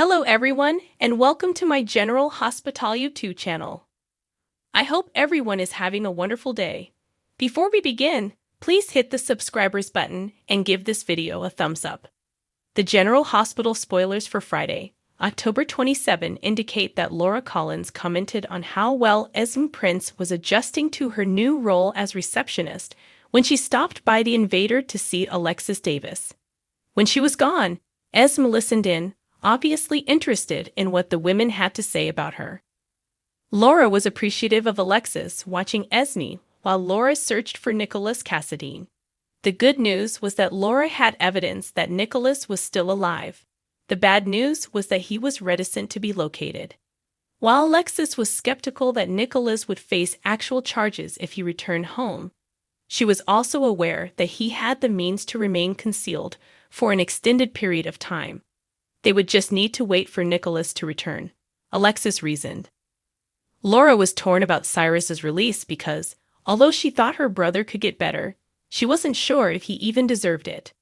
Hello everyone, and welcome to my General Hospital YouTube channel. I hope everyone is having a wonderful day. Before we begin, please hit the subscribers button and give this video a thumbs up. The General Hospital spoilers for Friday, October 27 indicate that Laura Collins commented on how well Esme Prince was adjusting to her new role as receptionist when she stopped by the Unveiled to see Alexis Davis. When she was gone, Esme listened in, obviously interested in what the women had to say about her. Laura was appreciative of Alexis watching Esme while Laura searched for Nicholas Cassadine. The good news was that Laura had evidence that Nicholas was still alive. The bad news was that he was reticent to be located. While Alexis was skeptical that Nicholas would face actual charges if he returned home, she was also aware that he had the means to remain concealed for an extended period of time. They would just need to wait for Nicholas to return, Alexis reasoned. Laura was torn about Cyrus's release because, although she thought her brother could get better, she wasn't sure if he even deserved it.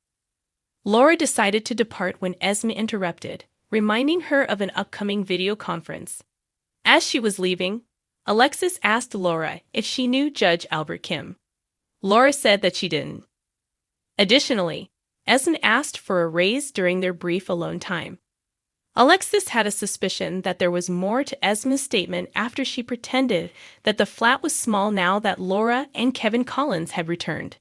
Laura decided to depart when Esme interrupted, reminding her of an upcoming video conference. As she was leaving, Alexis asked Laura if she knew Judge Albert Kim. Laura said that she didn't. Additionally, Esme asked for a raise during their brief alone time. Alexis had a suspicion that there was more to Esme's statement after she pretended that the flat was small now that Laura and Kevin Collins had returned.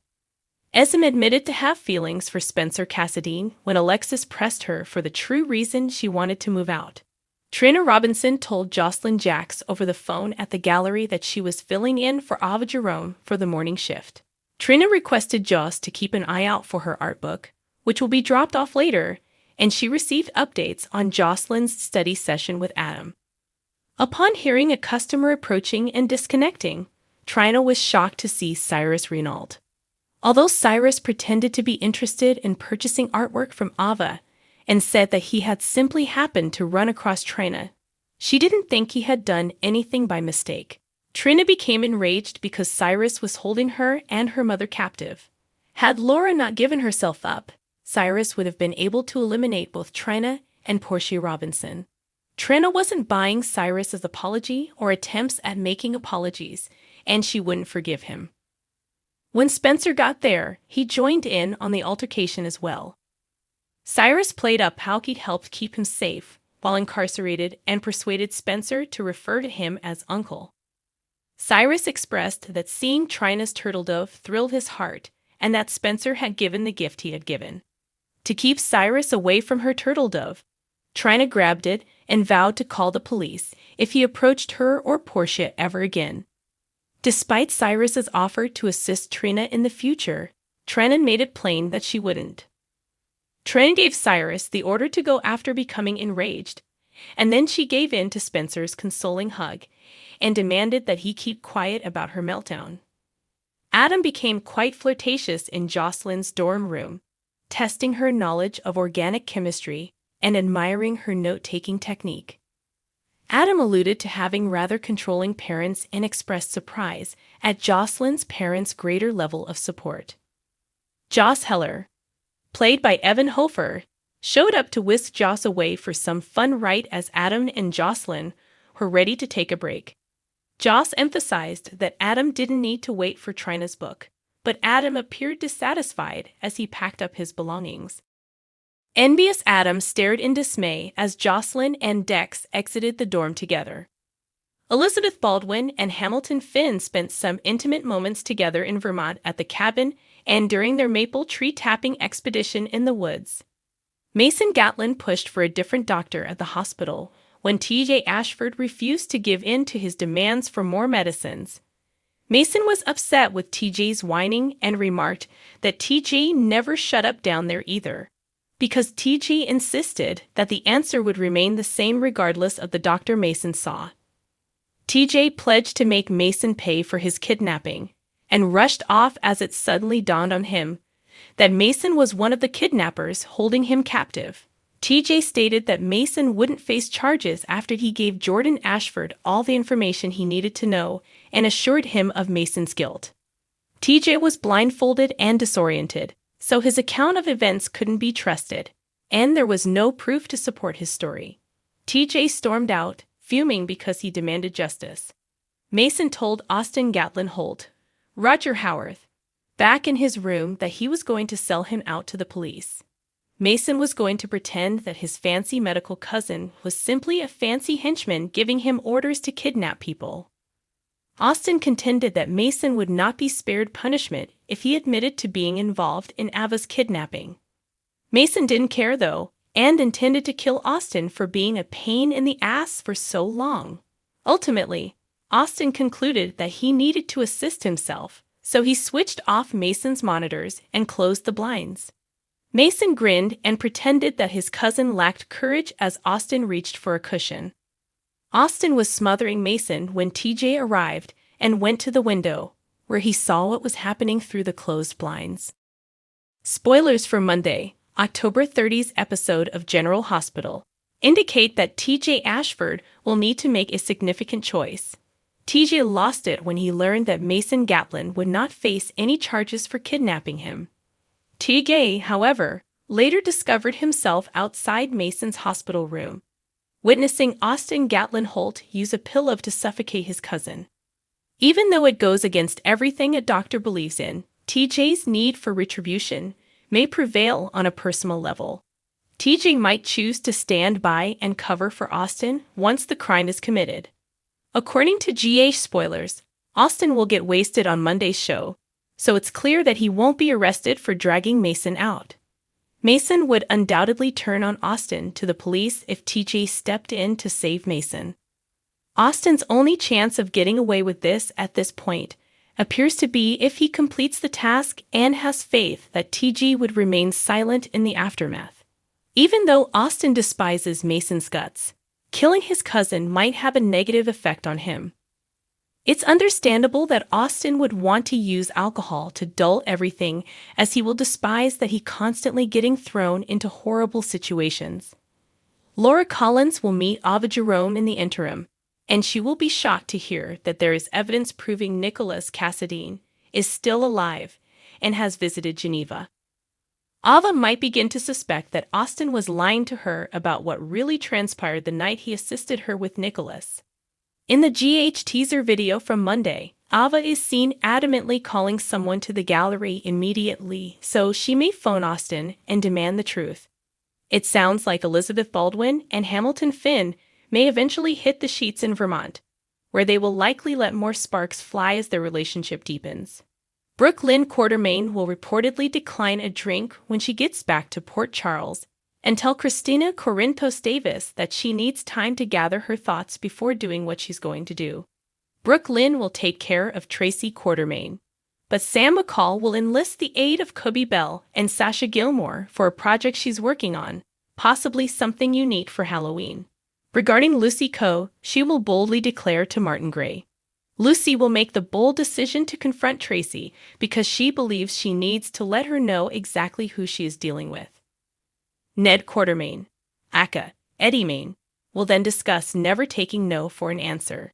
Esme admitted to have feelings for Spencer Cassadine when Alexis pressed her for the true reason she wanted to move out. Trina Robinson told Jocelyn Jacks over the phone at the gallery that she was filling in for Ava Jerome for the morning shift. Trina requested Joss to keep an eye out for her art book, which will be dropped off later, and she received updates on Jocelyn's study session with Adam. Upon hearing a customer approaching and disconnecting, Trina was shocked to see Cyrus Renault. Although Cyrus pretended to be interested in purchasing artwork from Ava and said that he had simply happened to run across Trina, she didn't think he had done anything by mistake. Trina became enraged because Cyrus was holding her and her mother captive. Had Laura not given herself up, Cyrus would have been able to eliminate both Trina and Portia Robinson. Trina wasn't buying Cyrus's apology or attempts at making apologies, and she wouldn't forgive him. When Spencer got there, he joined in on the altercation as well. Cyrus played up how he'd helped keep him safe while incarcerated and persuaded Spencer to refer to him as Uncle. Cyrus expressed that seeing Trina's turtle dove thrilled his heart and that Spencer had given the gift he had given. To keep Cyrus away from her turtle dove, Trina grabbed it and vowed to call the police if he approached her or Portia ever again. Despite Cyrus's offer to assist Trina in the future, Trina made it plain that she wouldn't. Trina gave Cyrus the order to go after becoming enraged, and then she gave in to Spencer's consoling hug and demanded that he keep quiet about her meltdown. Adam became quite flirtatious in Jocelyn's dorm room, testing her knowledge of organic chemistry and admiring her note-taking technique. Adam alluded to having rather controlling parents and expressed surprise at Jocelyn's parents' greater level of support. Joss Heller, played by Evan Hofer, showed up to whisk Joss away for some fun right as Adam and Jocelyn were ready to take a break. Joss emphasized that Adam didn't need to wait for Trina's book, but Adam appeared dissatisfied as he packed up his belongings. Envious Adam stared in dismay as Jocelyn and Dex exited the dorm together. Elizabeth Baldwin and Hamilton Finn spent some intimate moments together in Vermont at the cabin and during their maple tree tapping expedition in the woods. Mason Gatlin pushed for a different doctor at the hospital when T.J. Ashford refused to give in to his demands for more medicines. Mason was upset with TJ's whining and remarked that TJ never shut up down there either, because TJ insisted that the answer would remain the same regardless of the doctor Mason saw. TJ pledged to make Mason pay for his kidnapping, and rushed off as it suddenly dawned on him that Mason was one of the kidnappers holding him captive. TJ stated that Mason wouldn't face charges after he gave Jordan Ashford all the information he needed to know and assured him of Mason's guilt. TJ was blindfolded and disoriented, so his account of events couldn't be trusted, and there was no proof to support his story. TJ stormed out, fuming because he demanded justice. Mason told Austin Gatlin Holt, Roger Howarth, back in his room that he was going to sell him out to the police. Mason was going to pretend that his fancy medical cousin was simply a fancy henchman giving him orders to kidnap people. Austin contended that Mason would not be spared punishment if he admitted to being involved in Ava's kidnapping. Mason didn't care, though, and intended to kill Austin for being a pain in the ass for so long. Ultimately, Austin concluded that he needed to assist himself, so he switched off Mason's monitors and closed the blinds. Mason grinned and pretended that his cousin lacked courage as Austin reached for a cushion. Austin was smothering Mason when TJ arrived and went to the window, where he saw what was happening through the closed blinds. Spoilers for Monday, October 30's episode of General Hospital indicate that TJ Ashford will need to make a significant choice. TJ lost it when he learned that Mason Gatlin would not face any charges for kidnapping him. TJ, however, later discovered himself outside Mason's hospital room, witnessing Austin Gatlin Holt use a pillow to suffocate his cousin. Even though it goes against everything a doctor believes in, TJ's need for retribution may prevail on a personal level. TJ might choose to stand by and cover for Austin once the crime is committed. According to GH spoilers, Austin will get wasted on Monday's show, so it's clear that he won't be arrested for dragging Mason out. Mason would undoubtedly turn on Austin to the police if TJ stepped in to save Mason. Austin's only chance of getting away with this at this point appears to be if he completes the task and has faith that TJ would remain silent in the aftermath. Even though Austin despises Mason's guts, killing his cousin might have a negative effect on him. It's understandable that Austin would want to use alcohol to dull everything, as he will despise that he constantly getting thrown into horrible situations. Laura Collins will meet Ava Jerome in the interim, and she will be shocked to hear that there is evidence proving Nicholas Cassadine is still alive and has visited Geneva. Ava might begin to suspect that Austin was lying to her about what really transpired the night he assisted her with Nicholas. In the GH teaser video from Monday, Ava is seen adamantly calling someone to the gallery immediately, so she may phone Austin and demand the truth. It sounds like Elizabeth Baldwin and Hamilton Finn may eventually hit the sheets in Vermont, where they will likely let more sparks fly as their relationship deepens. Brooke Lynn Quartermain will reportedly decline a drink when she gets back to Port Charles and tell Christina Corinthos Davis that she needs time to gather her thoughts before doing what she's going to do. Brooke Lynn will take care of Tracy Quartermain, but Sam McCall will enlist the aid of Kobe Bell and Sasha Gilmore for a project she's working on, possibly something unique for Halloween. Regarding Lucy Coe, she will boldly declare to Martin Gray. Lucy will make the bold decision to confront Tracy because she believes she needs to let her know exactly who she is dealing with. Ned Quartermain, aka Eddie Main, will then discuss never taking no for an answer.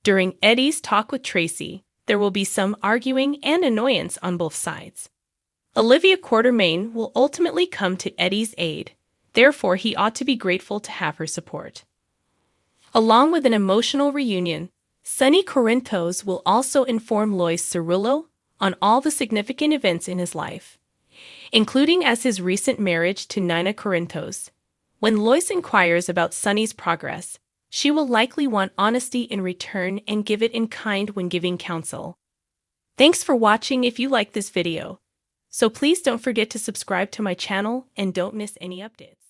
During Eddie's talk with Tracy, there will be some arguing and annoyance on both sides. Olivia Quartermain will ultimately come to Eddie's aid, therefore he ought to be grateful to have her support. Along with an emotional reunion, Sonny Corinthos will also inform Lois Cerullo on all the significant events in his life, including as his recent marriage to Nina Corinthos. When Lois inquires about Sonny's progress, she will likely want honesty in return and give it in kind when giving counsel. Thanks for watching if you like this video. So please don't forget to subscribe to my channel and don't miss any updates.